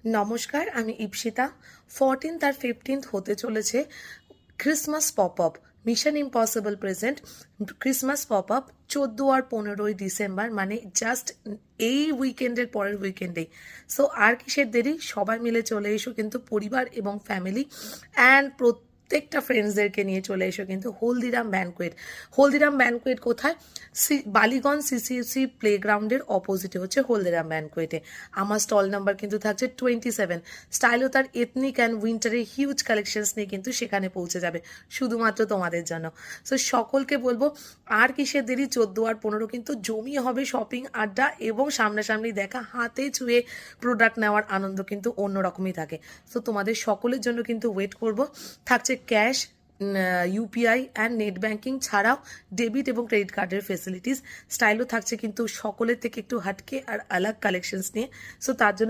নমস্কার, আমি ইপসিতা। 14th আর 15th হতে চলেছে Christmas pop up, mission impossible present Christmas pop up 14 আর 15ই ডিসেম্বর, মানে জাস্ট এই উইকেন্ডের পরের উইকেন্ডেই। সো আর কিসের দেরি, সবাই মিলে চলে এসো কিন্তু পরিবার এবং ফ্যামিলি অ্যান্ড প্রত্যেকটা ফ্রেন্ডসদেরকে নিয়ে চলে এসো কিন্তু হলদিরাম ব্যানকোয়েট। হলদিরাম ব্যানকোয়েট কোথায়? বালিগঞ্জ সিসিএসসি প্লেগ্রাউন্ডের অপোজিটে হচ্ছে হলদিরাম ব্যানকোয়েটে। আমার স্টল নাম্বার কিন্তু থাকছে 27। স্টাইলও তার এথনিক অ্যান্ড উইন্টারের হিউজ কালেকশনস নিয়ে কিন্তু সেখানে পৌঁছে যাবে শুধুমাত্র তোমাদের জন্য। সো সকলকে বলবো আর কিসের দেরি, 14 আর 15 কিন্তু জমিয়ে হবে শপিং আড্ডা এবং সামনাসামনি দেখা, হাতে ছুঁয়ে প্রোডাক্ট নেওয়ার আনন্দ কিন্তু অন্যরকমই থাকে। সো তোমাদের সকলের জন্য কিন্তু ওয়েট করব। থাকছে cash, UPI and net banking ছাড়াও ডেবিট এবং ক্রেডিট কার্ডের ফেসিলিটিস। স্টাইলও থাকছে কিন্তু সকলের থেকে একটু হাটকে আর আলাগ কালেকশনস নিয়ে। সো তার জন্য